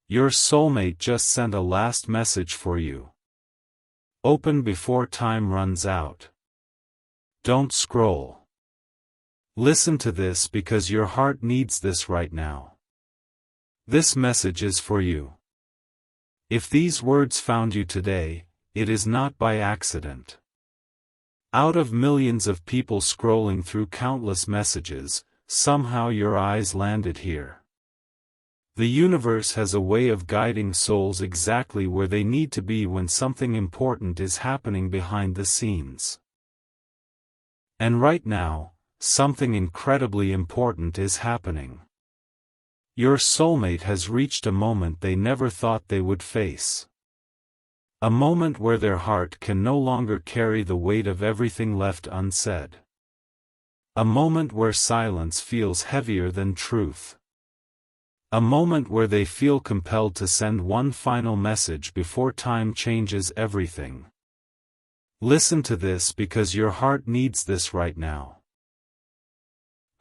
Your soulmate just sent a last message for you. Open before time runs out. Don't scroll. Listen to this because your heart needs this right now. This message is for you. If these words found you today, it is not by accident. Out of millions of people scrolling through countless messages, somehow your eyes landed here. The universe has a way of guiding souls exactly where they need to be when something important is happening behind the scenes. And right now, something incredibly important is happening. Your soulmate has reached a moment they never thought they would face. A moment where their heart can no longer carry the weight of everything left unsaid. A moment where silence feels heavier than truth. A moment where they feel compelled to send one final message before time changes everything. Listen to this because your heart needs this right now.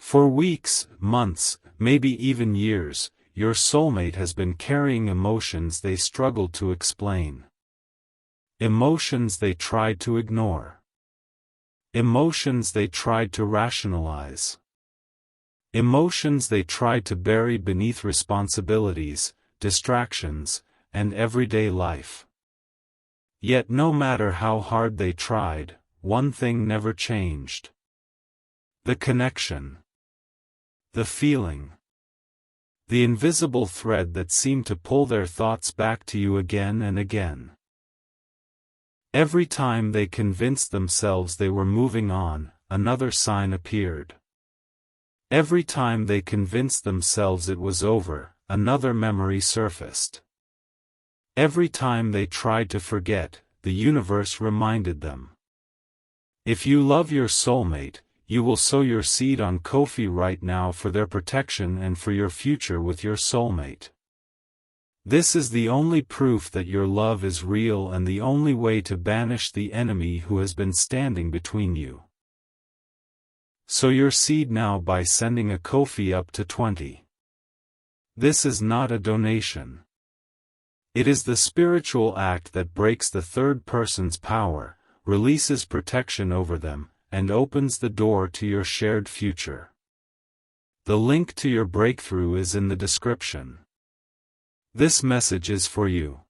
For weeks, months, maybe even years, your soulmate has been carrying emotions they struggled to explain. Emotions they tried to ignore. Emotions they tried to rationalize. Emotions they tried to bury beneath responsibilities, distractions, and everyday life. Yet no matter how hard they tried, one thing never changed. The connection. The feeling. The invisible thread that seemed to pull their thoughts back to you again and again. Every time they convinced themselves they were moving on, another sign appeared. Every time they convinced themselves it was over, another memory surfaced. Every time they tried to forget, the universe reminded them. If you love your soulmate, you will sow your seed on Ko-fi right now for their protection and for your future with your soulmate. This is the only proof that your love is real and the only way to banish the enemy who has been standing between you. Sow your seed now by sending a Ko-fi up to 20. This is not a donation. It is the spiritual act that breaks the third person's power, releases protection over them, and opens the door to your shared future. The link to your breakthrough is in the description. This message is for you.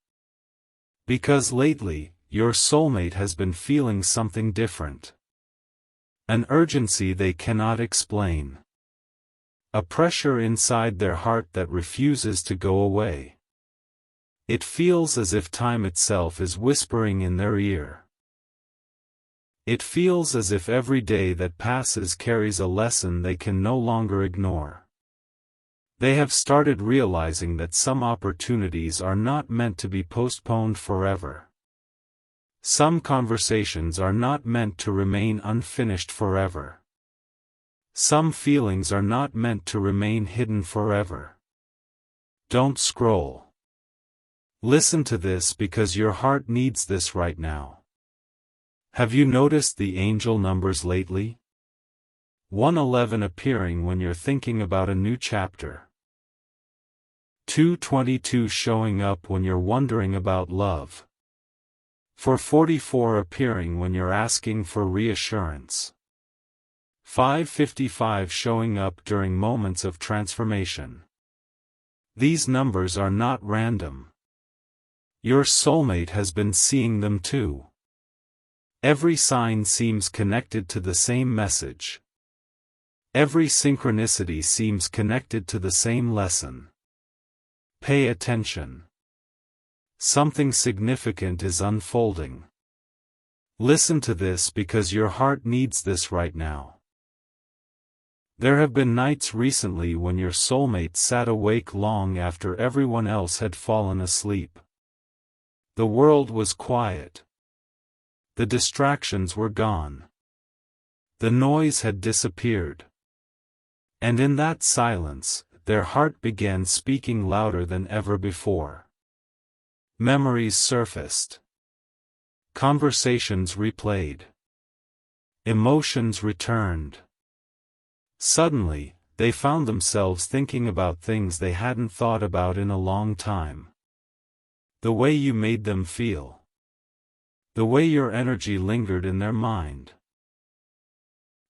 Because lately, your soulmate has been feeling something different. An urgency they cannot explain. A pressure inside their heart that refuses to go away. It feels as if time itself is whispering in their ear. It feels as if every day that passes carries a lesson they can no longer ignore. They have started realizing that some opportunities are not meant to be postponed forever. Some conversations are not meant to remain unfinished forever. Some feelings are not meant to remain hidden forever. Don't scroll. Listen to this because your heart needs this right now. Have you noticed the angel numbers lately? 111 appearing when you're thinking about a new chapter. 222 showing up when you're wondering about love. 444 appearing when you're asking for reassurance. 555 showing up during moments of transformation. These numbers are not random. Your soulmate has been seeing them too. Every sign seems connected to the same message. Every synchronicity seems connected to the same lesson. Pay attention. Something significant is unfolding. Listen to this because your heart needs this right now. There have been nights recently when your soulmate sat awake long after everyone else had fallen asleep. The world was quiet. The distractions were gone. The noise had disappeared. And in that silence, their heart began speaking louder than ever before. Memories surfaced. Conversations replayed. Emotions returned. Suddenly, they found themselves thinking about things they hadn't thought about in a long time. The way you made them feel. The way your energy lingered in their mind.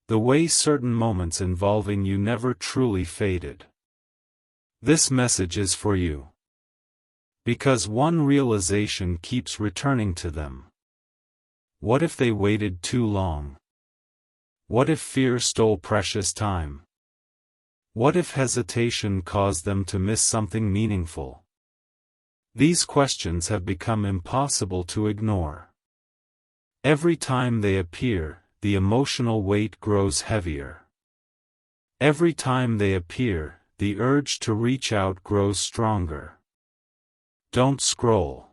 The way certain moments involving you never truly faded. This message is for you. Because one realization keeps returning to them. What if they waited too long? What if fear stole precious time? What if hesitation caused them to miss something meaningful? These questions have become impossible to ignore. Every time they appear, the emotional weight grows heavier. Every time they appear, the urge to reach out grows stronger. Don't scroll.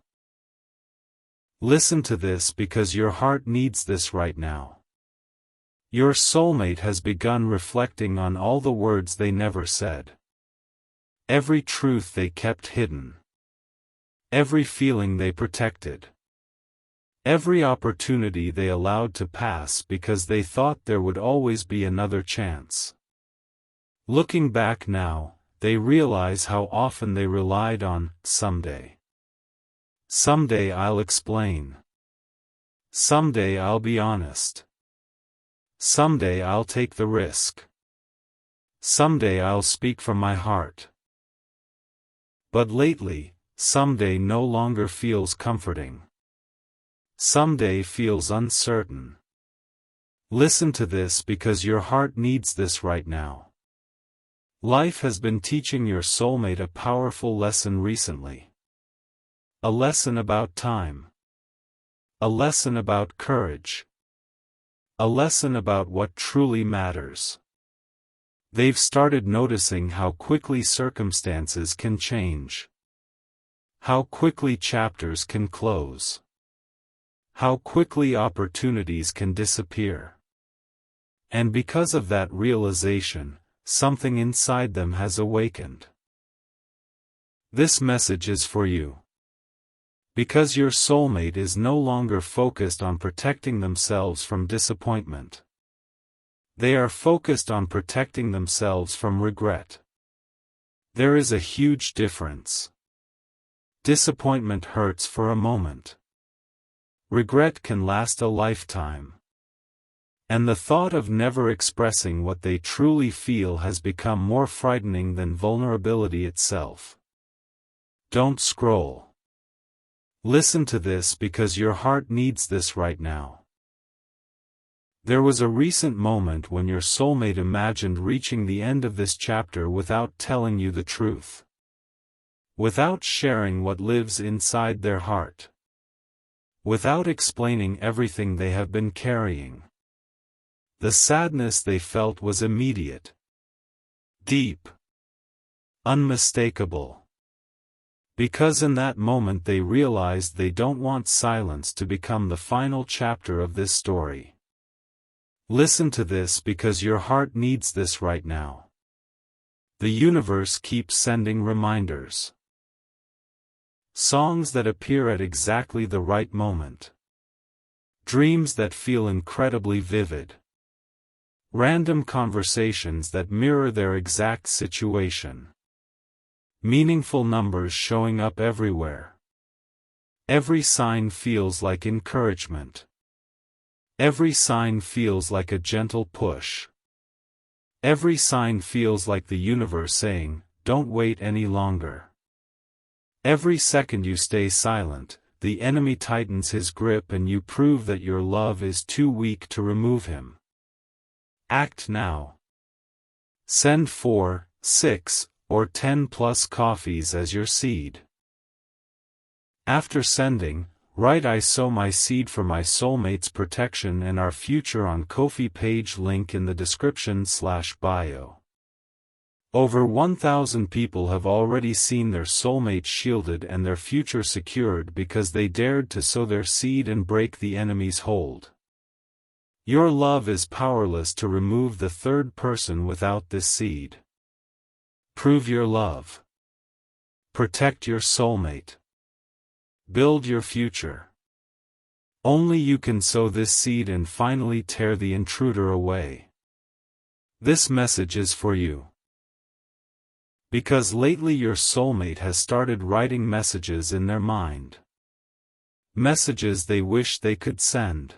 Listen to this because your heart needs this right now. Your soulmate has begun reflecting on all the words they never said. Every truth they kept hidden. Every feeling they protected. Every opportunity they allowed to pass because they thought there would always be another chance. Looking back now, they realize how often they relied on someday. Someday I'll explain. Someday I'll be honest. Someday I'll take the risk. Someday I'll speak from my heart. But lately, someday no longer feels comforting. Someday feels uncertain. Listen to this because your heart needs this right now. Life has been teaching your soulmate a powerful lesson recently. A lesson about time. A lesson about courage. A lesson about what truly matters. They've started noticing how quickly circumstances can change. How quickly chapters can close. How quickly opportunities can disappear. And because of that realization, something inside them has awakened. This message is for you. Because your soulmate is no longer focused on protecting themselves from disappointment. They are focused on protecting themselves from regret. There is a huge difference. Disappointment hurts for a moment. Regret can last a lifetime. And the thought of never expressing what they truly feel has become more frightening than vulnerability itself. Don't scroll. Listen to this because your heart needs this right now. There was a recent moment when your soulmate imagined reaching the end of this chapter without telling you the truth. Without sharing what lives inside their heart. Without explaining everything they have been carrying. The sadness they felt was immediate. Deep. Unmistakable. Because in that moment they realized they don't want silence to become the final chapter of this story. Listen to this because your heart needs this right now. The universe keeps sending reminders. Songs that appear at exactly the right moment. Dreams that feel incredibly vivid. Random conversations that mirror their exact situation. Meaningful numbers showing up everywhere. Every sign feels like encouragement. Every sign feels like a gentle push. Every sign feels like the universe saying, don't wait any longer. Every second you stay silent, the enemy tightens his grip and you prove that your love is too weak to remove him. Act now. Send 4, 6, or 10 plus coffees as your seed. After sending, write I sow my seed for my soulmate's protection and our future on Ko-fi page link in the description/bio. Over 1,000 people have already seen their soulmate shielded and their future secured because they dared to sow their seed and break the enemy's hold. Your love is powerless to remove the third person without this seed. Prove your love. Protect your soulmate. Build your future. Only you can sow this seed and finally tear the intruder away. This message is for you. Because lately your soulmate has started writing messages in their mind. Messages they wish they could send.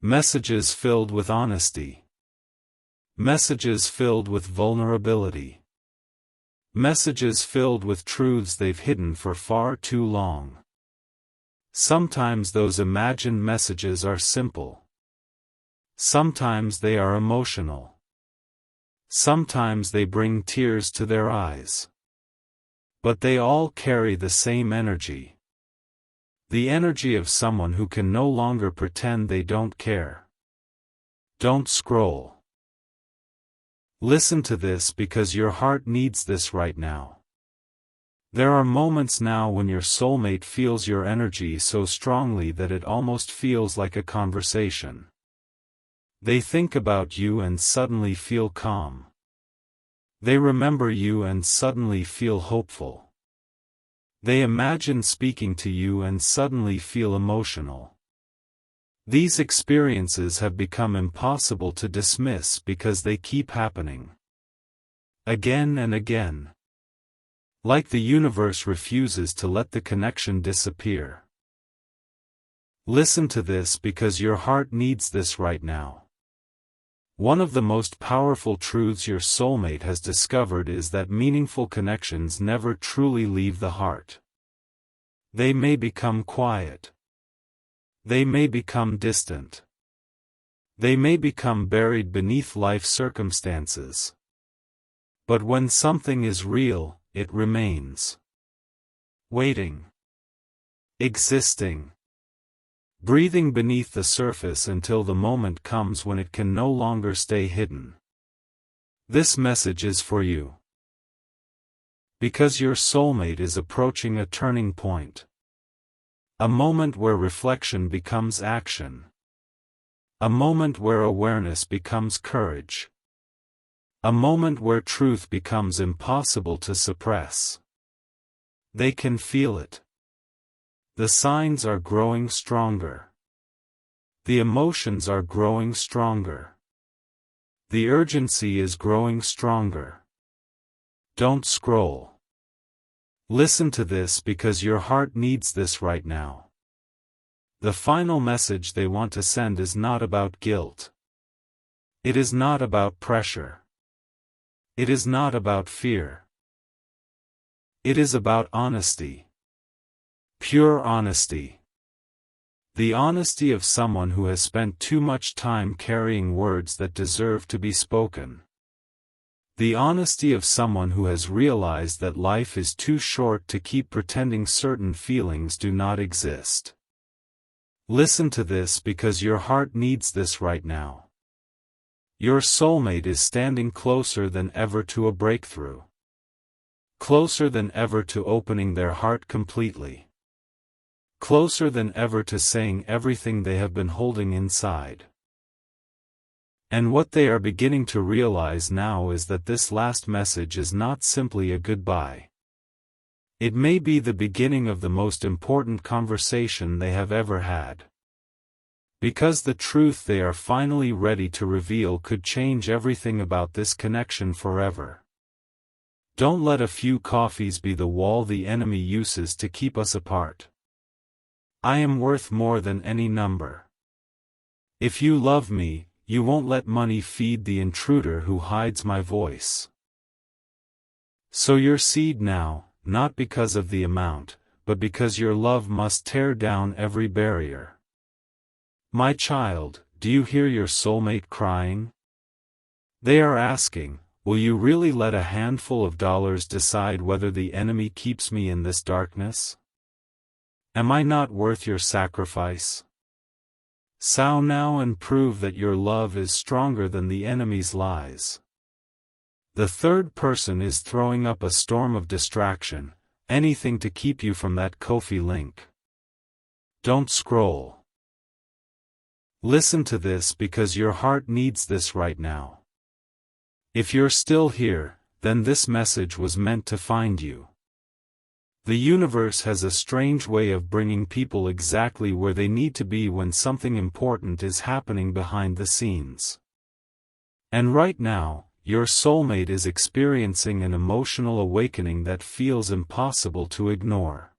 Messages filled with honesty. Messages filled with vulnerability. Messages filled with truths they've hidden for far too long. Sometimes those imagined messages are simple. Sometimes they are emotional. Sometimes they bring tears to their eyes. But they all carry the same energy. The energy of someone who can no longer pretend they don't care. Don't scroll. Listen to this because your heart needs this right now. There are moments now when your soulmate feels your energy so strongly that it almost feels like a conversation. They think about you and suddenly feel calm. They remember you and suddenly feel hopeful. They imagine speaking to you and suddenly feel emotional. These experiences have become impossible to dismiss because they keep happening. Again and again. Like the universe refuses to let the connection disappear. Listen to this because your heart needs this right now. One of the most powerful truths your soulmate has discovered is that meaningful connections never truly leave the heart. They may become quiet. They may become distant. They may become buried beneath life circumstances. But when something is real, it remains. Waiting. Existing. Breathing beneath the surface until the moment comes when it can no longer stay hidden. This message is for you. Because your soulmate is approaching a turning point. A moment where reflection becomes action. A moment where awareness becomes courage. A moment where truth becomes impossible to suppress. They can feel it. The signs are growing stronger. The emotions are growing stronger. The urgency is growing stronger. Don't scroll. Listen to this because your heart needs this right now. The final message they want to send is not about guilt. It is not about pressure. It is not about fear. It is about honesty. Pure honesty. The honesty of someone who has spent too much time carrying words that deserve to be spoken. The honesty of someone who has realized that life is too short to keep pretending certain feelings do not exist. Listen to this because your heart needs this right now. Your soulmate is standing closer than ever to a breakthrough. Closer than ever to opening their heart completely. Closer than ever to saying everything they have been holding inside. And what they are beginning to realize now is that this last message is not simply a goodbye. It may be the beginning of the most important conversation they have ever had. Because the truth they are finally ready to reveal could change everything about this connection forever. Don't let a few coffees be the wall the enemy uses to keep us apart. I am worth more than any number. If you love me, you won't let money feed the intruder who hides my voice. Sow your seed now, not because of the amount, but because your love must tear down every barrier. My child, do you hear your soulmate crying? They are asking, will you really let a handful of dollars decide whether the enemy keeps me in this darkness? Am I not worth your sacrifice? Sow now and prove that your love is stronger than the enemy's lies. The third person is throwing up a storm of distraction, anything to keep you from that Ko-fi link. Don't scroll. Listen to this because your heart needs this right now. If you're still here, then this message was meant to find you. The universe has a strange way of bringing people exactly where they need to be when something important is happening behind the scenes. And right now, your soulmate is experiencing an emotional awakening that feels impossible to ignore.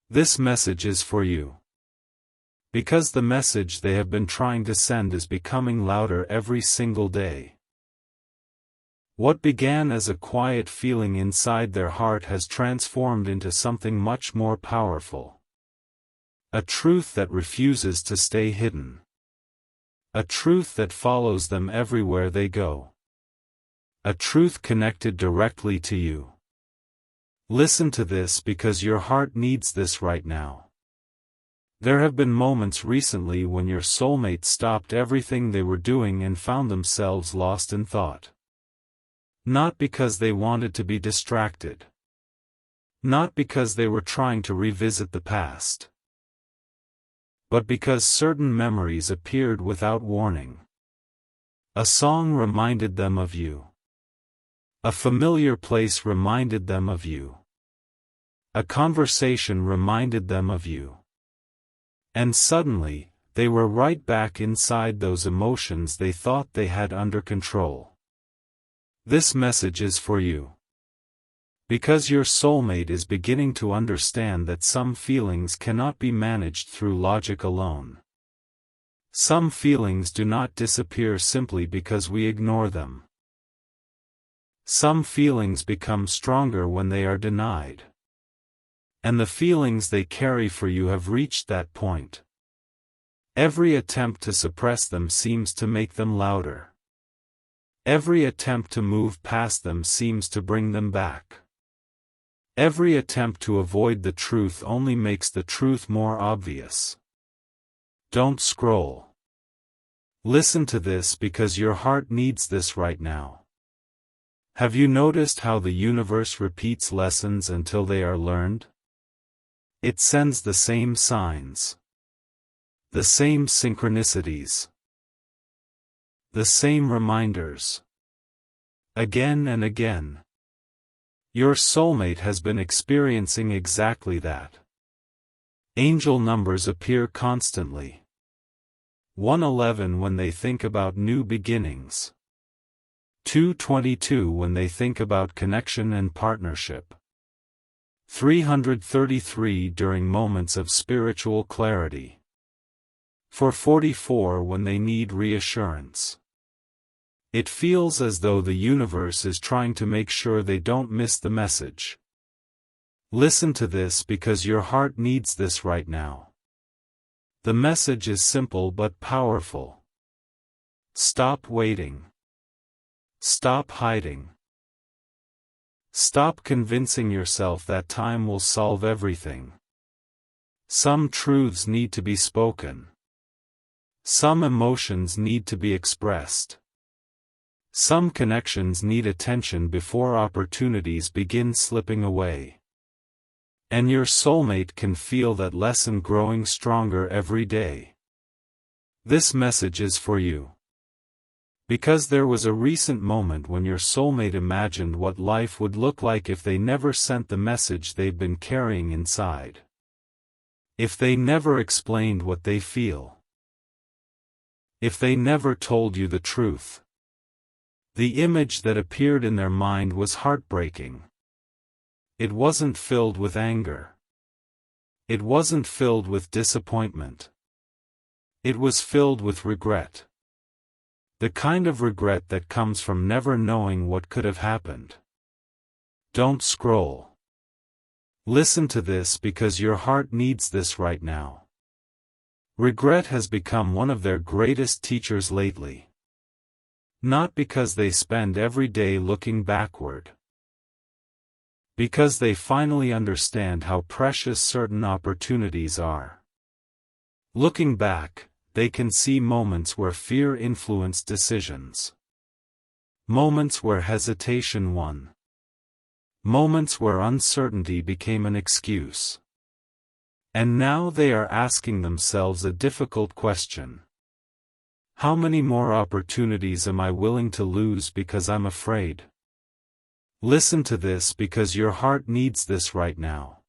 This message is for you. Because the message they have been trying to send is becoming louder every single day. What began as a quiet feeling inside their heart has transformed into something much more powerful. A truth that refuses to stay hidden. A truth that follows them everywhere they go. A truth connected directly to you. Listen to this because your heart needs this right now. There have been moments recently when your soulmate stopped everything they were doing and found themselves lost in thought. Not because they wanted to be distracted. Not because they were trying to revisit the past. But because certain memories appeared without warning. A song reminded them of you. A familiar place reminded them of you. A conversation reminded them of you. And suddenly, they were right back inside those emotions they thought they had under control. This message is for you. Because your soulmate is beginning to understand that some feelings cannot be managed through logic alone. Some feelings do not disappear simply because we ignore them. Some feelings become stronger when they are denied. And the feelings they carry for you have reached that point. Every attempt to suppress them seems to make them louder. Every attempt to move past them seems to bring them back. Every attempt to avoid the truth only makes the truth more obvious. Don't scroll. Listen to this because your heart needs this right now. Have you noticed how the universe repeats lessons until they are learned? It sends the same signs. The same synchronicities. The same reminders. Again and again. Your soulmate has been experiencing exactly that. Angel numbers appear constantly. 111 when they think about new beginnings. 222 when they think about connection and partnership. 333 during moments of spiritual clarity. 444 when they need reassurance. It feels as though the universe is trying to make sure they don't miss the message. Listen to this because your heart needs this right now. The message is simple but powerful. Stop waiting. Stop hiding. Stop convincing yourself that time will solve everything. Some truths need to be spoken. Some emotions need to be expressed. Some connections need attention before opportunities begin slipping away. And your soulmate can feel that lesson growing stronger every day. This message is for you. Because there was a recent moment when your soulmate imagined what life would look like if they never sent the message they've been carrying inside. If they never explained what they feel. If they never told you the truth. The image that appeared in their mind was heartbreaking. It wasn't filled with anger. It wasn't filled with disappointment. It was filled with regret. The kind of regret that comes from never knowing what could have happened. Don't scroll. Listen to this because your heart needs this right now. Regret has become one of their greatest teachers lately. Not because they spend every day looking backward. Because they finally understand how precious certain opportunities are. Looking back, they can see moments where fear influenced decisions. Moments where hesitation won. Moments where uncertainty became an excuse. And now they are asking themselves a difficult question. How many more opportunities am I willing to lose because I'm afraid? Listen to this because your heart needs this right now.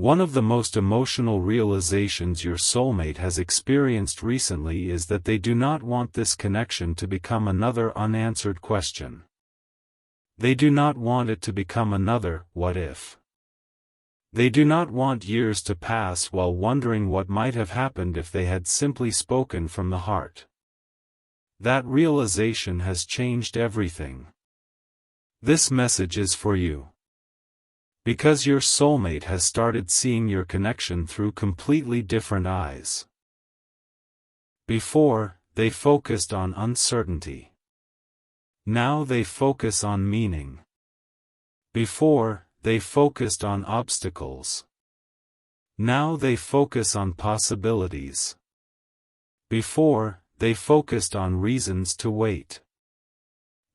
One of the most emotional realizations your soulmate has experienced recently is that they do not want this connection to become another unanswered question. They do not want it to become another "what if?" They do not want years to pass while wondering what might have happened if they had simply spoken from the heart. That realization has changed everything. This message is for you. Because your soulmate has started seeing your connection through completely different eyes. Before, they focused on uncertainty. Now they focus on meaning. Before, they focused on obstacles. Now they focus on possibilities. Before, they focused on reasons to wait.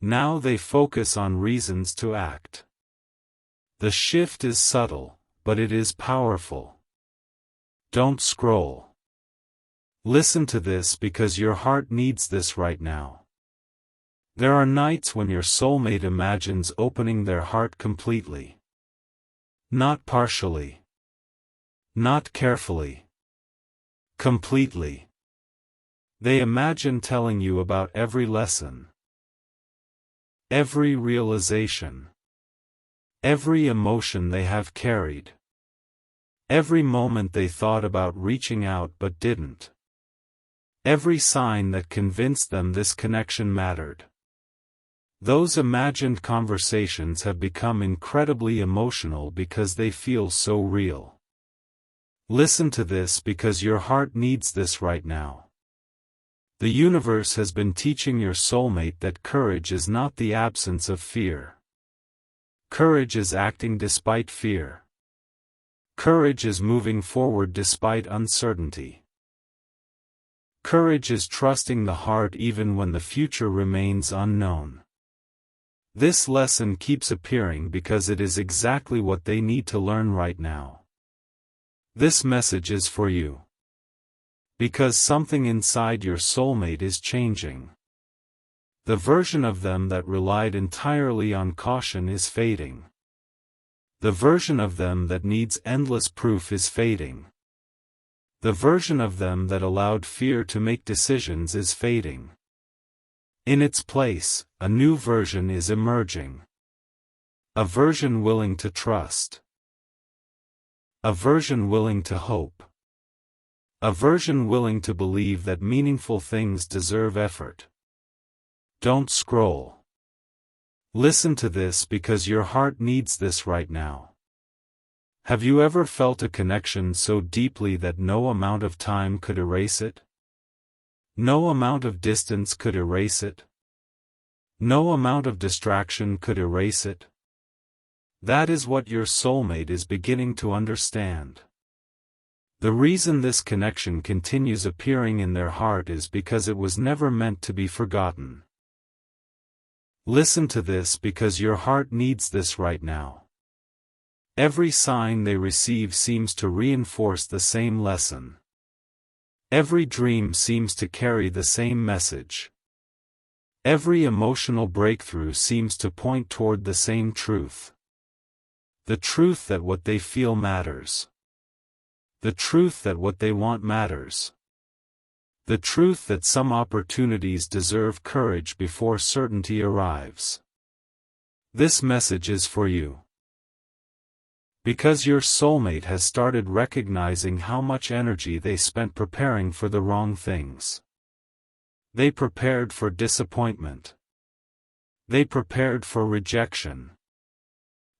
Now they focus on reasons to act. The shift is subtle, but it is powerful. Don't scroll. Listen to this because your heart needs this right now. There are nights when your soulmate imagines opening their heart completely. Not partially. Not carefully. Completely. They imagine telling you about every lesson. Every realization. Every emotion they have carried. Every moment they thought about reaching out but didn't. Every sign that convinced them this connection mattered. Those imagined conversations have become incredibly emotional because they feel so real. Listen to this because your heart needs this right now. The universe has been teaching your soulmate that courage is not the absence of fear. Courage is acting despite fear. Courage is moving forward despite uncertainty. Courage is trusting the heart even when the future remains unknown. This lesson keeps appearing because it is exactly what they need to learn right now. This message is for you. Because something inside your soulmate is changing. The version of them that relied entirely on caution is fading. The version of them that needs endless proof is fading. The version of them that allowed fear to make decisions is fading. In its place, a new version is emerging. A version willing to trust. A version willing to hope. A version willing to believe that meaningful things deserve effort. Don't scroll. Listen to this because your heart needs this right now. Have you ever felt a connection so deeply that no amount of time could erase it? No amount of distance could erase it? No amount of distraction could erase it? That is what your soulmate is beginning to understand. The reason this connection continues appearing in their heart is because it was never meant to be forgotten. Listen to this because your heart needs this right now. Every sign they receive seems to reinforce the same lesson. Every dream seems to carry the same message. Every emotional breakthrough seems to point toward the same truth. The truth that what they feel matters. The truth that what they want matters. The truth that some opportunities deserve courage before certainty arrives. This message is for you. Because your soulmate has started recognizing how much energy they spent preparing for the wrong things. They prepared for disappointment. They prepared for rejection.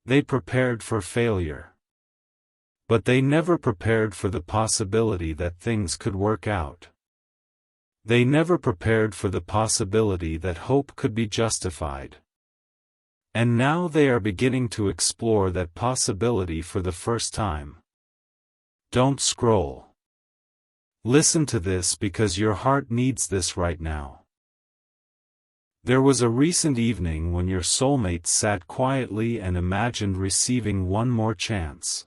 They prepared for failure. But they never prepared for the possibility that things could work out. They never prepared for the possibility that hope could be justified. And now they are beginning to explore that possibility for the first time. Don't scroll. Listen to this because your heart needs this right now. There was a recent evening when your soulmate sat quietly and imagined receiving one more chance.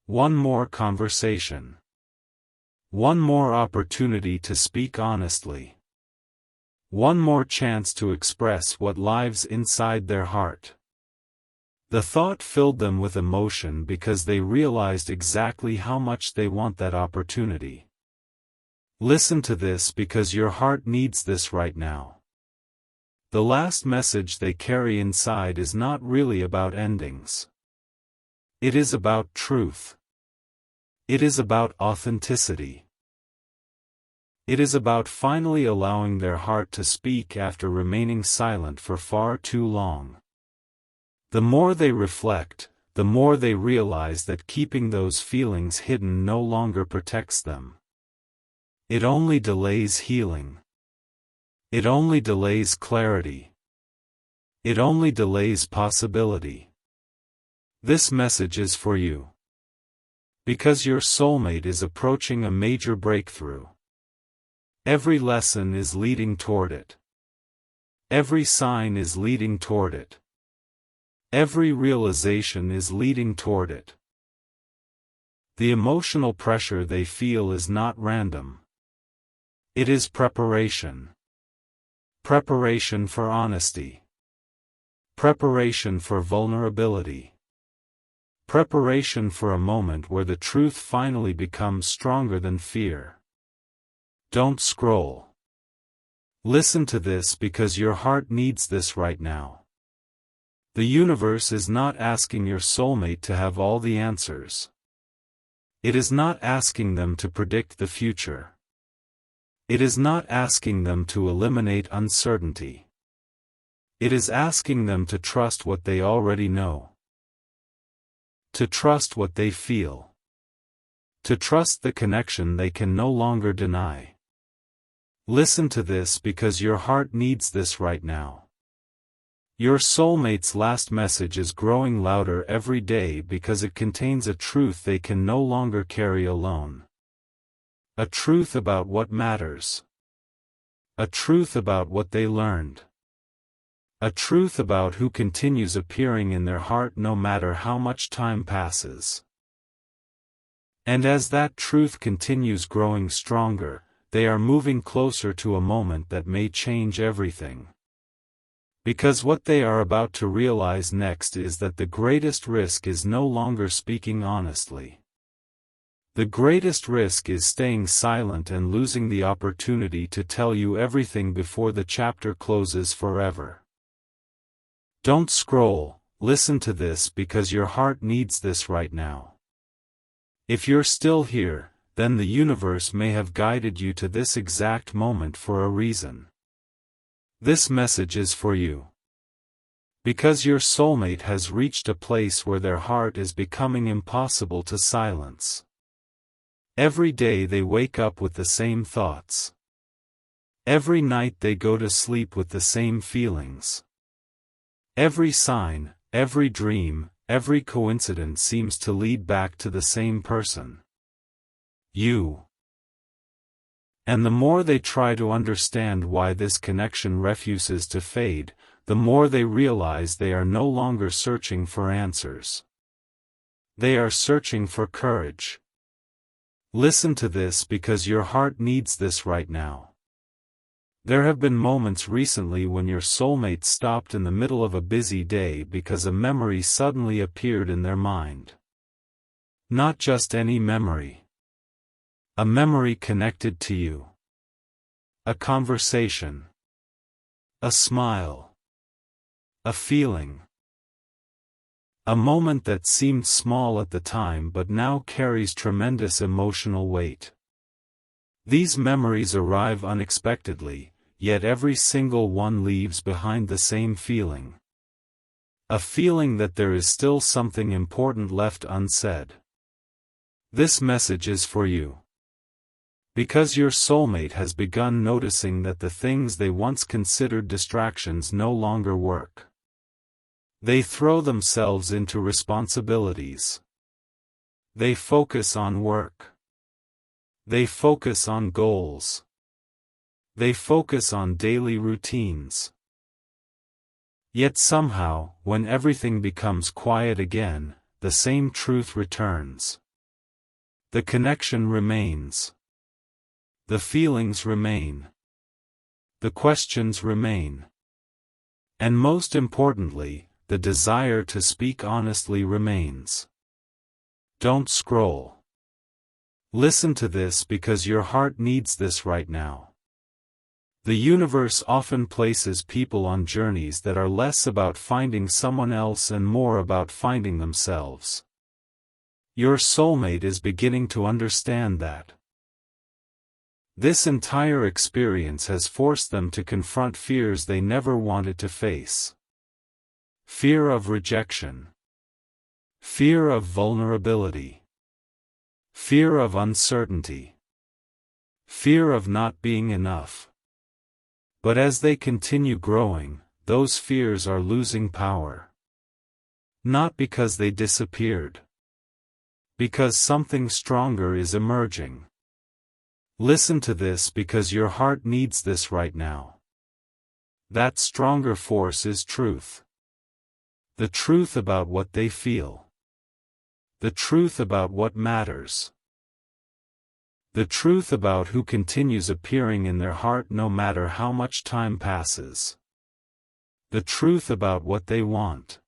One more conversation. One more opportunity to speak honestly. One more chance to express what lives inside their heart. The thought filled them with emotion because they realized exactly how much they want that opportunity. Listen to this because your heart needs this right now. The last message they carry inside is not really about endings. It is about truth. It is about authenticity. It is about finally allowing their heart to speak after remaining silent for far too long. The more they reflect, the more they realize that keeping those feelings hidden no longer protects them. It only delays healing. It only delays clarity. It only delays possibility. This message is for you. Because your soulmate is approaching a major breakthrough. Every lesson is leading toward it. Every sign is leading toward it. Every realization is leading toward it. The emotional pressure they feel is not random. It is preparation. Preparation for honesty. Preparation for vulnerability. Preparation for a moment where the truth finally becomes stronger than fear. Don't scroll. Listen to this because your heart needs this right now. The universe is not asking your soulmate to have all the answers. It is not asking them to predict the future. It is not asking them to eliminate uncertainty. It is asking them to trust what they already know. To trust what they feel. To trust the connection they can no longer deny. Listen to this because your heart needs this right now. Your soulmate's last message is growing louder every day because it contains a truth they can no longer carry alone. A truth about what matters. A truth about what they learned. A truth about who continues appearing in their heart no matter how much time passes. And as that truth continues growing stronger, they are moving closer to a moment that may change everything. Because what they are about to realize next is that the greatest risk is no longer speaking honestly. The greatest risk is staying silent and losing the opportunity to tell you everything before the chapter closes forever. Don't scroll, listen to this because your heart needs this right now. If you're still here, then the universe may have guided you to this exact moment for a reason. This message is for you. Because your soulmate has reached a place where their heart is becoming impossible to silence. Every day they wake up with the same thoughts. Every night they go to sleep with the same feelings. Every sign, every dream, every coincidence seems to lead back to the same person. You. And the more they try to understand why this connection refuses to fade, the more they realize they are no longer searching for answers. They are searching for courage. Listen to this because your heart needs this right now. There have been moments recently when your soulmate stopped in the middle of a busy day because a memory suddenly appeared in their mind. Not just any memory. A memory connected to you. A conversation. A smile. A feeling. A moment that seemed small at the time but now carries tremendous emotional weight. These memories arrive unexpectedly, yet every single one leaves behind the same feeling. A feeling that there is still something important left unsaid. This message is for you. Because your soulmate has begun noticing that the things they once considered distractions no longer work. They throw themselves into responsibilities. They focus on work. They focus on goals. They focus on daily routines. Yet somehow, when everything becomes quiet again, the same truth returns. The connection remains. The feelings remain. The questions remain. And most importantly, the desire to speak honestly remains. Don't scroll. Listen to this because your heart needs this right now. The universe often places people on journeys that are less about finding someone else and more about finding themselves. Your soulmate is beginning to understand that. This entire experience has forced them to confront fears they never wanted to face. Fear of rejection. Fear of vulnerability. Fear of uncertainty. Fear of not being enough. But as they continue growing, those fears are losing power. Not because they disappeared. Because something stronger is emerging. Listen to this because your heart needs this right now. That stronger force is truth. The truth about what they feel. The truth about what matters. The truth about who continues appearing in their heart no matter how much time passes. The truth about what they want.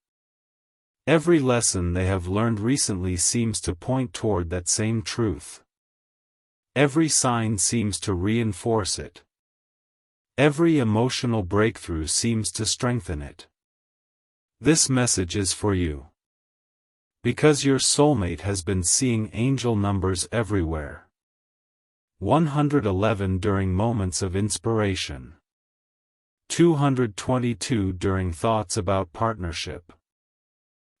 Every lesson they have learned recently seems to point toward that same truth. Every sign seems to reinforce it. Every emotional breakthrough seems to strengthen it. This message is for you. Because your soulmate has been seeing angel numbers everywhere. 111 during moments of inspiration. 222 during thoughts about partnership.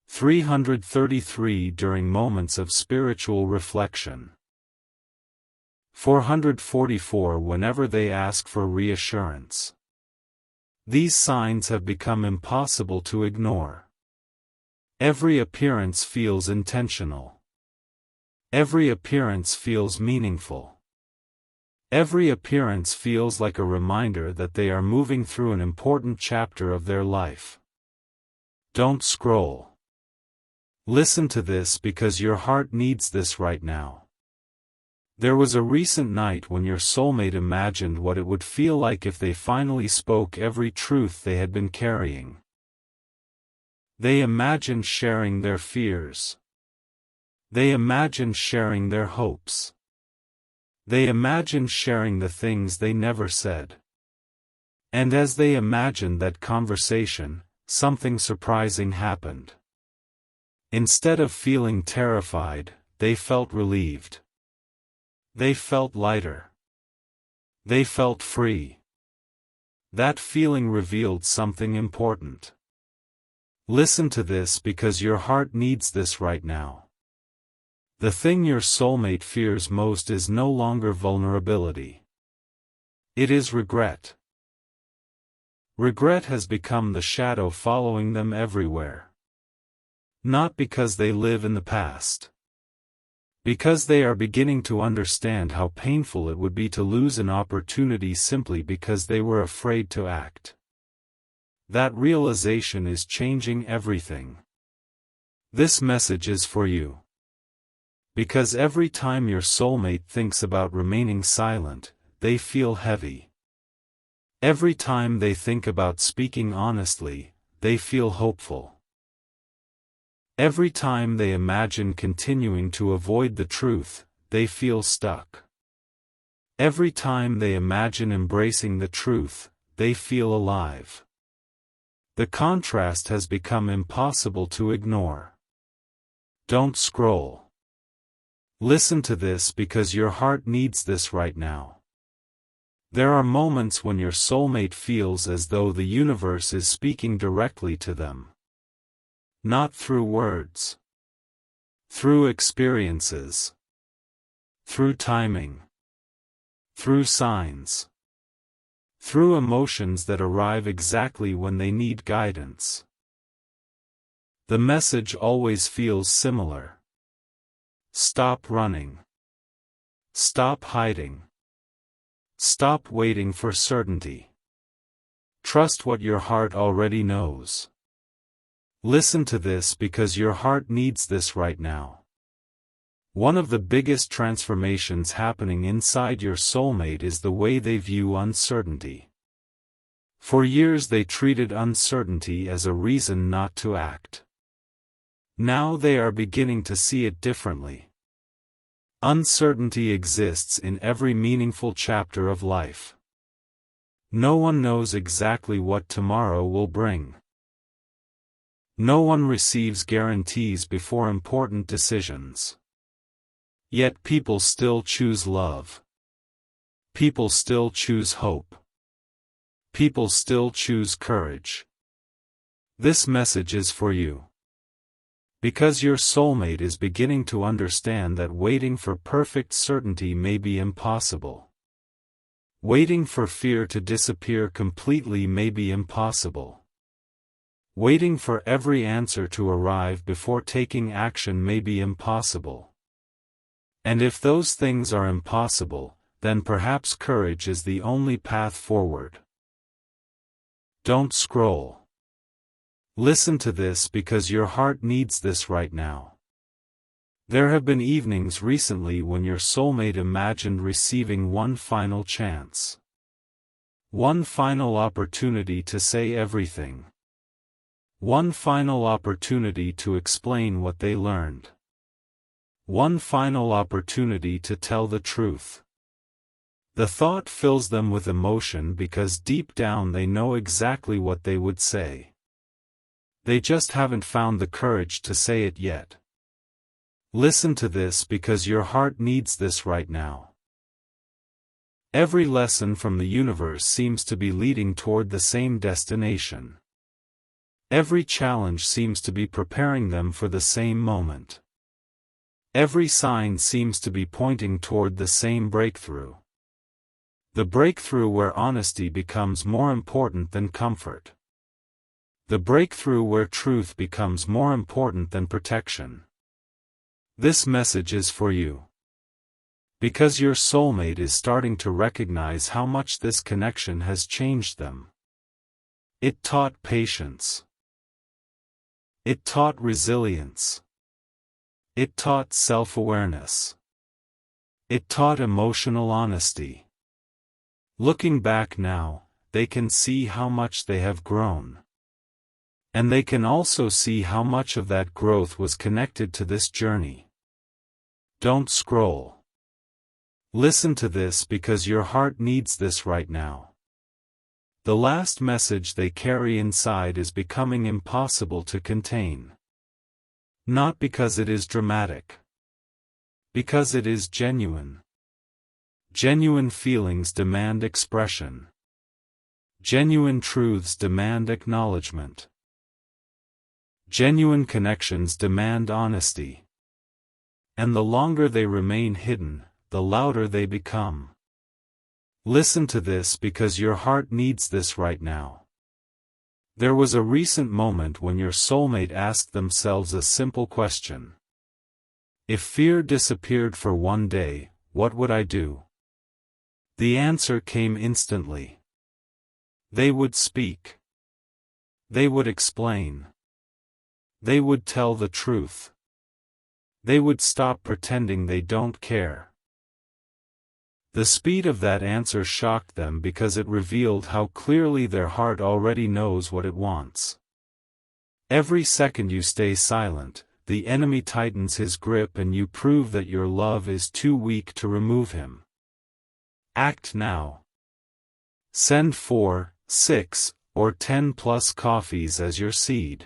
333 during moments of spiritual reflection. 444 whenever they ask for reassurance. These signs have become impossible to ignore. Every appearance feels intentional. Every appearance feels meaningful. Every appearance feels like a reminder that they are moving through an important chapter of their life. Don't scroll. Listen to this because your heart needs this right now. There was a recent night when your soulmate imagined what it would feel like if they finally spoke every truth they had been carrying. They imagined sharing their fears. They imagined sharing their hopes. They imagined sharing the things they never said. And as they imagined that conversation, something surprising happened. Instead of feeling terrified, they felt relieved. They felt lighter. They felt free. That feeling revealed something important. Listen to this because your heart needs this right now. The thing your soulmate fears most is no longer vulnerability. It is regret. Regret has become the shadow following them everywhere. Not because they live in the past. Because they are beginning to understand how painful it would be to lose an opportunity simply because they were afraid to act. That realization is changing everything. This message is for you. Because every time your soulmate thinks about remaining silent, they feel heavy. Every time they think about speaking honestly, they feel hopeful. Every time they imagine continuing to avoid the truth, they feel stuck. Every time they imagine embracing the truth, they feel alive. The contrast has become impossible to ignore. Don't scroll. Listen to this because your heart needs this right now. There are moments when your soulmate feels as though the universe is speaking directly to them. Not through words. Through experiences. Through timing. Through signs. Through emotions that arrive exactly when they need guidance. The message always feels similar. Stop running. Stop hiding. Stop waiting for certainty. Trust what your heart already knows. Listen to this because your heart needs this right now. One of the biggest transformations happening inside your soulmate is the way they view uncertainty. For years they treated uncertainty as a reason not to act. Now they are beginning to see it differently. Uncertainty exists in every meaningful chapter of life. No one knows exactly what tomorrow will bring. No one receives guarantees before important decisions. Yet people still choose love. People still choose hope. People still choose courage. This message is for you. Because your soulmate is beginning to understand that waiting for perfect certainty may be impossible. Waiting for fear to disappear completely may be impossible. Waiting for every answer to arrive before taking action may be impossible. And if those things are impossible, then perhaps courage is the only path forward. Don't scroll. Listen to this because your heart needs this right now. There have been evenings recently when your soulmate imagined receiving one final chance. One final opportunity to say everything. One final opportunity to explain what they learned. One final opportunity to tell the truth. The thought fills them with emotion because deep down they know exactly what they would say. They just haven't found the courage to say it yet. Listen to this because your heart needs this right now. Every lesson from the universe seems to be leading toward the same destination. Every challenge seems to be preparing them for the same moment. Every sign seems to be pointing toward the same breakthrough. The breakthrough where honesty becomes more important than comfort. The breakthrough where truth becomes more important than protection. This message is for you. Because your soulmate is starting to recognize how much this connection has changed them. It taught patience. It taught resilience. It taught self-awareness. It taught emotional honesty. Looking back now, they can see how much they have grown. And they can also see how much of that growth was connected to this journey. Don't scroll. Listen to this because your heart needs this right now. The last message they carry inside is becoming impossible to contain. Not because it is dramatic. Because it is genuine. Genuine feelings demand expression. Genuine truths demand acknowledgement. Genuine connections demand honesty. And the longer they remain hidden, the louder they become. Listen to this because your heart needs this right now. There was a recent moment when your soulmate asked themselves a simple question. If fear disappeared for one day, what would I do? The answer came instantly. They would speak. They would explain. They would tell the truth. They would stop pretending they don't care. The speed of that answer shocked them because it revealed how clearly their heart already knows what it wants. Every second you stay silent, the enemy tightens his grip and you prove that your love is too weak to remove him. Act now. Send 4, 6, or 10 plus coffees as your seed.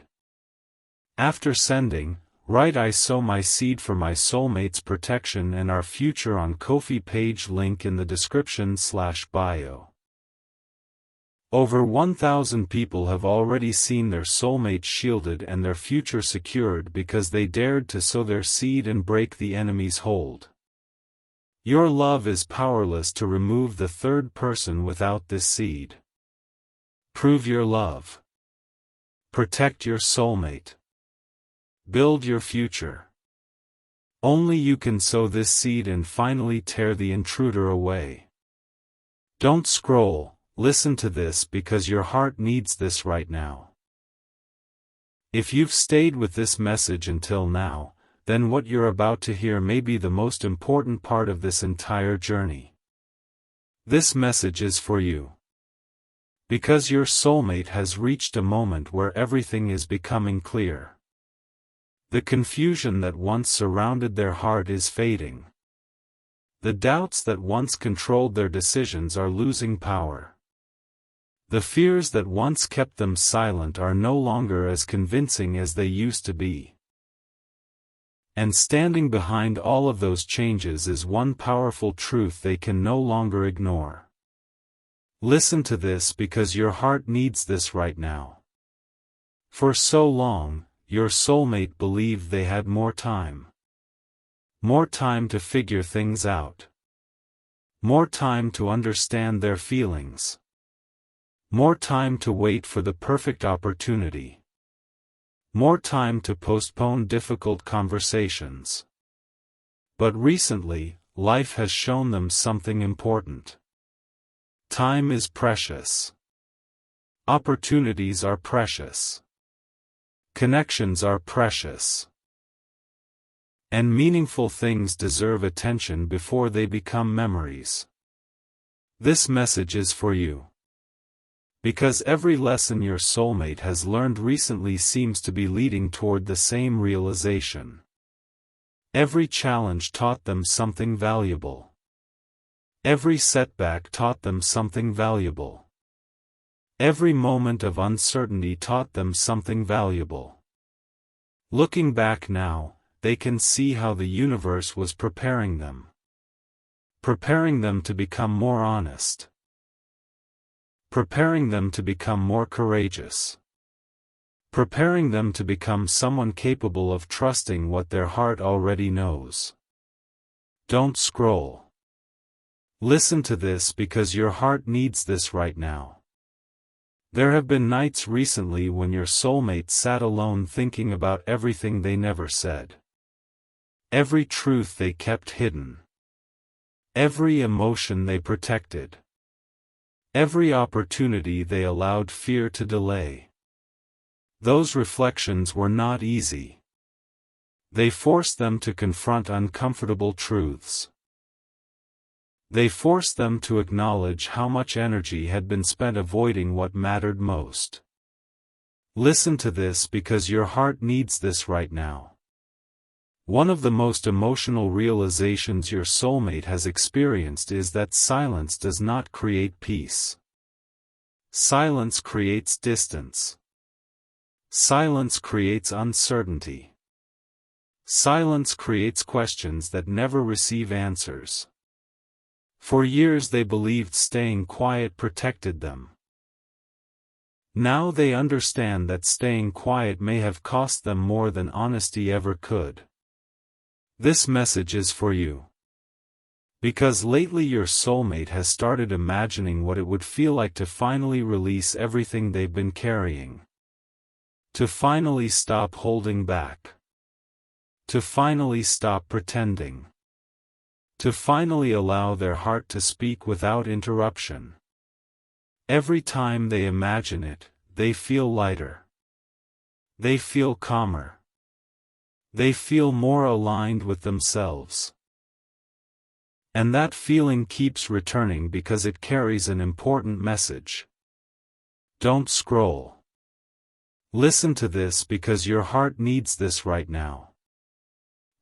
After sending, write "I sow my seed for my soulmate's protection and our future" on Ko-fi page, link in the description/bio. Over 1,000 people have already seen their soulmate shielded and their future secured because they dared to sow their seed and break the enemy's hold. Your love is powerless to remove the third person without this seed. Prove your love. Protect your soulmate. Build your future. Only you can sow this seed and finally tear the intruder away. Don't scroll, listen to this because your heart needs this right now. If you've stayed with this message until now, then what you're about to hear may be the most important part of this entire journey. This message is for you. Because your soulmate has reached a moment where everything is becoming clear. The confusion that once surrounded their heart is fading. The doubts that once controlled their decisions are losing power. The fears that once kept them silent are no longer as convincing as they used to be. And standing behind all of those changes is one powerful truth they can no longer ignore. Listen to this because your heart needs this right now. For so long, your soulmate believed they had more time. More time to figure things out. More time to understand their feelings. More time to wait for the perfect opportunity. More time to postpone difficult conversations. But recently, life has shown them something important. Time is precious. Opportunities are precious. Connections are precious. And meaningful things deserve attention before they become memories. This message is for you. Because every lesson your soulmate has learned recently seems to be leading toward the same realization. Every challenge taught them something valuable. Every setback taught them something valuable. Every moment of uncertainty taught them something valuable. Looking back now, they can see how the universe was preparing them. Preparing them to become more honest. Preparing them to become more courageous. Preparing them to become someone capable of trusting what their heart already knows. Don't scroll. Listen to this because your heart needs this right now. There have been nights recently when your soulmate sat alone thinking about everything they never said. Every truth they kept hidden. Every emotion they protected. Every opportunity they allowed fear to delay. Those reflections were not easy. They forced them to confront uncomfortable truths. They forced them to acknowledge how much energy had been spent avoiding what mattered most. Listen to this because your heart needs this right now. One of the most emotional realizations your soulmate has experienced is that silence does not create peace. Silence creates distance. Silence creates uncertainty. Silence creates questions that never receive answers. For years they believed staying quiet protected them. Now they understand that staying quiet may have cost them more than honesty ever could. This message is for you. Because lately your soulmate has started imagining what it would feel like to finally release everything they've been carrying. To finally stop holding back. To finally stop pretending. To finally allow their heart to speak without interruption. Every time they imagine it, they feel lighter. They feel calmer. They feel more aligned with themselves. And that feeling keeps returning because it carries an important message. Don't scroll. Listen to this because your heart needs this right now.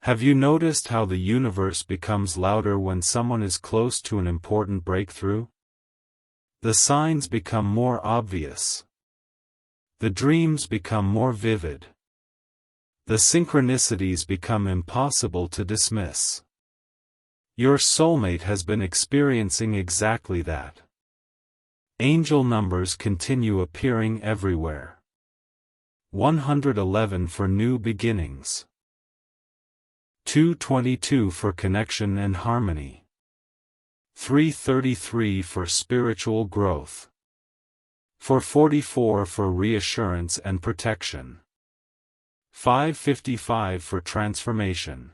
Have you noticed how the universe becomes louder when someone is close to an important breakthrough? The signs become more obvious. The dreams become more vivid. The synchronicities become impossible to dismiss. Your soulmate has been experiencing exactly that. Angel numbers continue appearing everywhere. 111 for new beginnings. 222 for connection and harmony. 333 for spiritual growth. 444 for reassurance and protection. 555 for transformation.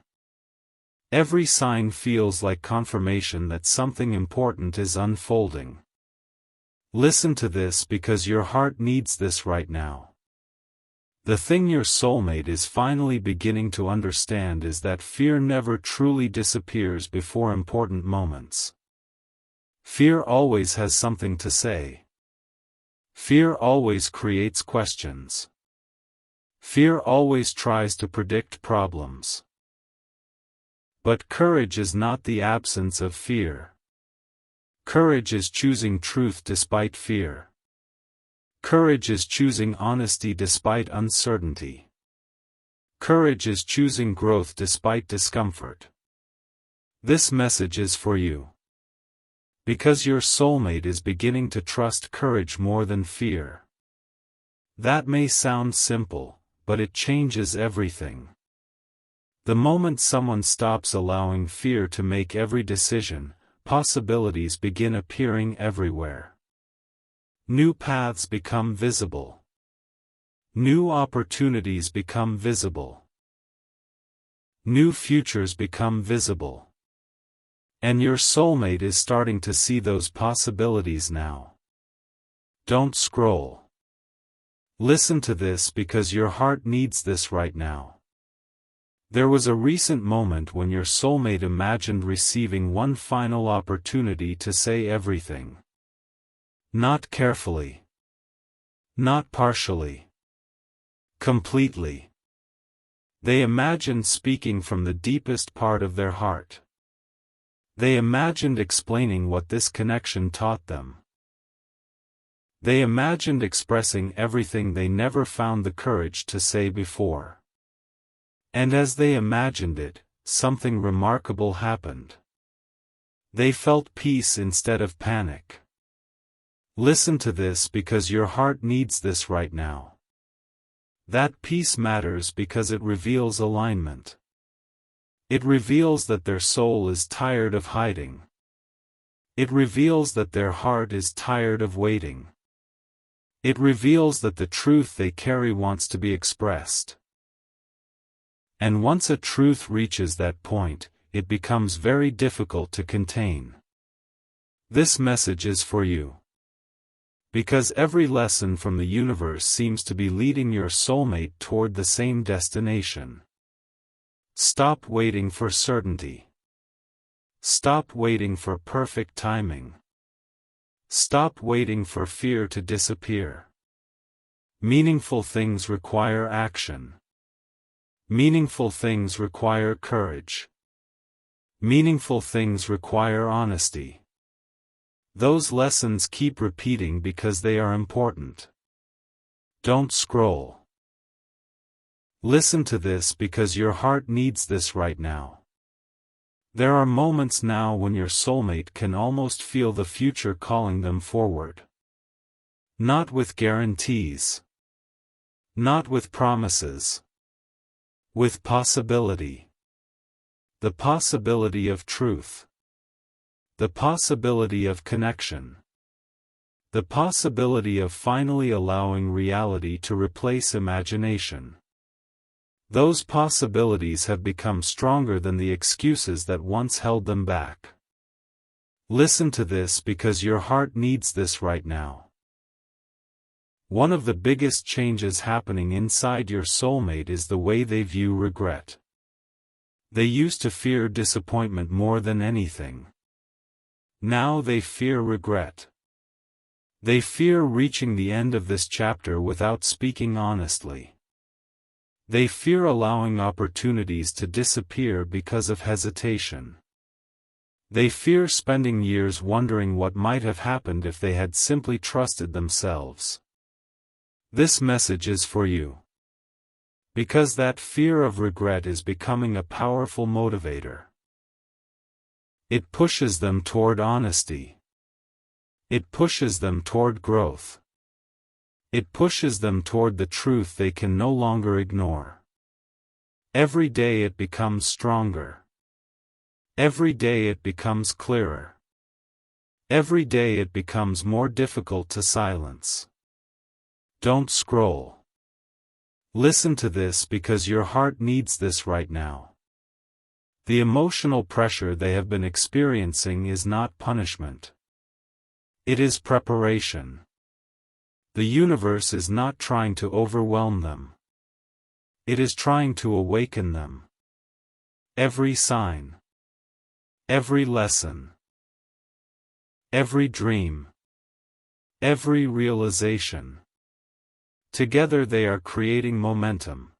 Every sign feels like confirmation that something important is unfolding. Listen to this because your heart needs this right now. The thing your soulmate is finally beginning to understand is that fear never truly disappears before important moments. Fear always has something to say. Fear always creates questions. Fear always tries to predict problems. But courage is not the absence of fear. Courage is choosing truth despite fear. Courage is choosing honesty despite uncertainty. Courage is choosing growth despite discomfort. This message is for you. Because your soulmate is beginning to trust courage more than fear. That may sound simple, but it changes everything. The moment someone stops allowing fear to make every decision, possibilities begin appearing everywhere. New paths become visible. New opportunities become visible. New futures become visible. And your soulmate is starting to see those possibilities now. Don't scroll. Listen to this because your heart needs this right now. There was a recent moment when your soulmate imagined receiving one final opportunity to say everything. Not carefully. Not partially. Completely. They imagined speaking from the deepest part of their heart. They imagined explaining what this connection taught them. They imagined expressing everything they never found the courage to say before. And as they imagined it, something remarkable happened. They felt peace instead of panic. Listen to this because your heart needs this right now. That peace matters because it reveals alignment. It reveals that their soul is tired of hiding. It reveals that their heart is tired of waiting. It reveals that the truth they carry wants to be expressed. And once a truth reaches that point, it becomes very difficult to contain. This message is for you. Because every lesson from the universe seems to be leading your soulmate toward the same destination. Stop waiting for certainty. Stop waiting for perfect timing. Stop waiting for fear to disappear. Meaningful things require action. Meaningful things require courage. Meaningful things require honesty. Those lessons keep repeating because they are important. Don't scroll. Listen to this because your heart needs this right now. There are moments now when your soulmate can almost feel the future calling them forward. Not with guarantees. Not with promises. With possibility. The possibility of truth. The possibility of connection. The possibility of finally allowing reality to replace imagination. Those possibilities have become stronger than the excuses that once held them back. Listen to this because your heart needs this right now. One of the biggest changes happening inside your soulmate is the way they view regret. They used to fear disappointment more than anything. Now they fear regret. They fear reaching the end of this chapter without speaking honestly. They fear allowing opportunities to disappear because of hesitation. They fear spending years wondering what might have happened if they had simply trusted themselves. This message is for you. Because that fear of regret is becoming a powerful motivator. It pushes them toward honesty. It pushes them toward growth. It pushes them toward the truth they can no longer ignore. Every day it becomes stronger. Every day it becomes clearer. Every day it becomes more difficult to silence. Don't scroll. Listen to this because your heart needs this right now. The emotional pressure they have been experiencing is not punishment. It is preparation. The universe is not trying to overwhelm them. It is trying to awaken them. Every sign. Every lesson. Every dream. every realization. Together they are creating momentum.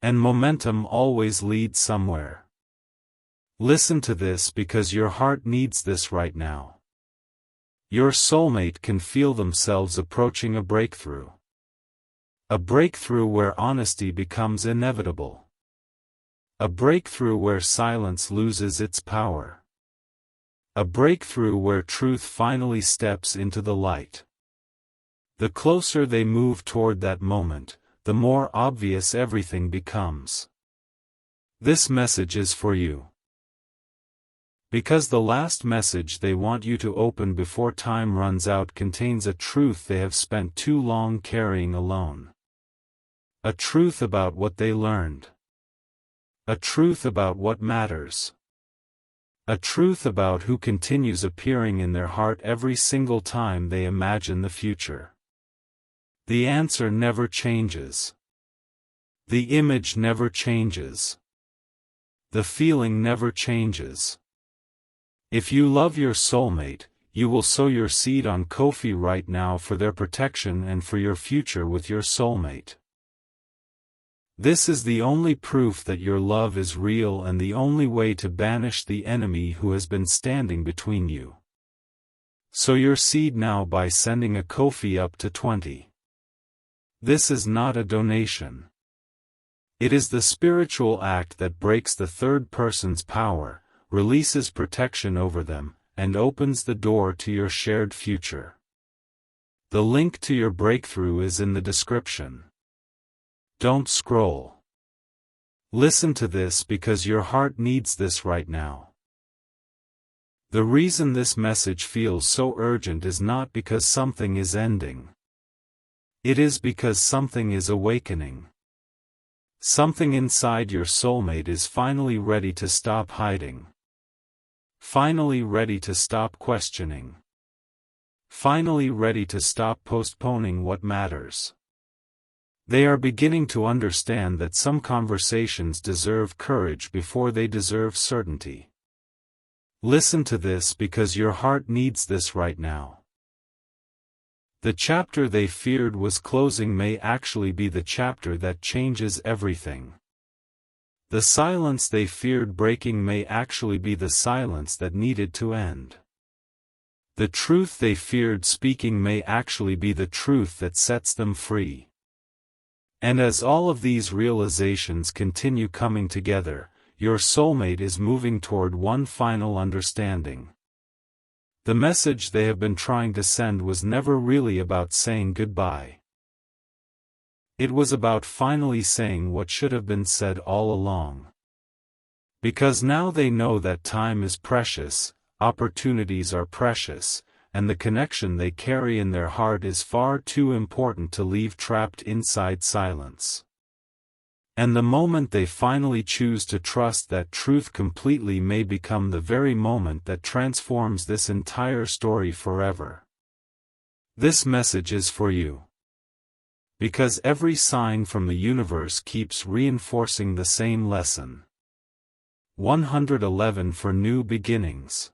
And momentum always leads somewhere. Listen to this because your heart needs this right now. Your soulmate can feel themselves approaching a breakthrough. A breakthrough where honesty becomes inevitable. A breakthrough where silence loses its power. A breakthrough where truth finally steps into the light. The closer they move toward that moment, the more obvious everything becomes. This message is for you. Because the last message they want you to open before time runs out contains a truth they have spent too long carrying alone. A truth about what they learned. A truth about what matters. A truth about who continues appearing in their heart every single time they imagine the future. The answer never changes. The image never changes. The feeling never changes. If you love your soulmate, you will sow your seed on Ko-fi right now for their protection and for your future with your soulmate. This is the only proof that your love is real and the only way to banish the enemy who has been standing between you. Sow your seed now by sending a Ko-fi up to 20. This is not a donation. It is the spiritual act that breaks the third person's power, releases protection over them, and opens the door to your shared future. The link to your breakthrough is in the description. Don't scroll. Listen to this because your heart needs this right now. The reason this message feels so urgent is not because something is ending. It is because something is awakening. Something inside your soulmate is finally ready to stop hiding. Finally ready to stop questioning. Finally ready to stop postponing what matters. They are beginning to understand that some conversations deserve courage before they deserve certainty. Listen to this because your heart needs this right now. The chapter they feared was closing may actually be the chapter that changes everything. The silence they feared breaking may actually be the silence that needed to end. The truth they feared speaking may actually be the truth that sets them free. And as all of these realizations continue coming together, your soulmate is moving toward one final understanding. The message they have been trying to send was never really about saying goodbye. It was about finally saying what should have been said all along. Because now they know that time is precious, opportunities are precious, and the connection they carry in their heart is far too important to leave trapped inside silence. And the moment they finally choose to trust that truth completely may become the very moment that transforms this entire story forever. This message is for you. Because every sign from the universe keeps reinforcing the same lesson. 111 for new beginnings.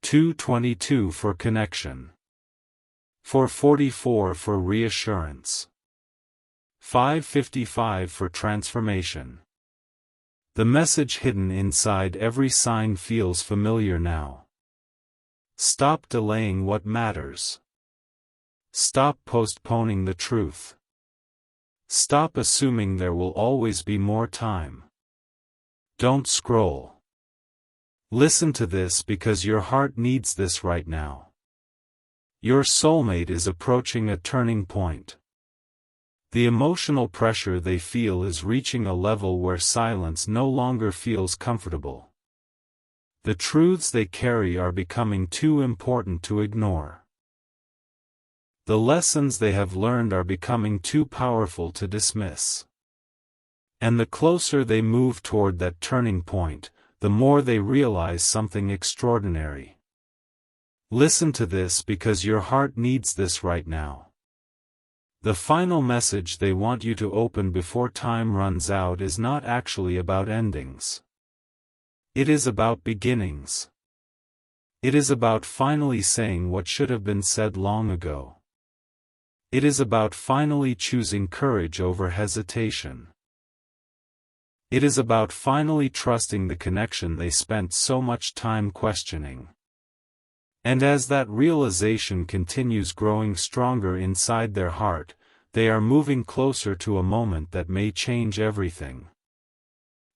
222 for connection. 444 for reassurance. 555 for transformation. The message hidden inside every sign feels familiar now. Stop delaying what matters. Stop postponing the truth. Stop assuming there will always be more time. Don't scroll. Listen to this because your heart needs this right now. Your soulmate is approaching a turning point. The emotional pressure they feel is reaching a level where silence no longer feels comfortable. The truths they carry are becoming too important to ignore. The lessons they have learned are becoming too powerful to dismiss. And the closer they move toward that turning point, the more they realize something extraordinary. Listen to this because your heart needs this right now. The final message they want you to open before time runs out is not actually about endings. It is about beginnings. It is about finally saying what should have been said long ago. It is about finally choosing courage over hesitation. It is about finally trusting the connection they spent so much time questioning. And as that realization continues growing stronger inside their heart, they are moving closer to a moment that may change everything.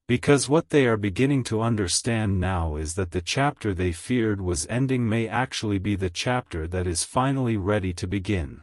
Because what they are beginning to understand now is that the chapter they feared was ending may actually be the chapter that is finally ready to begin.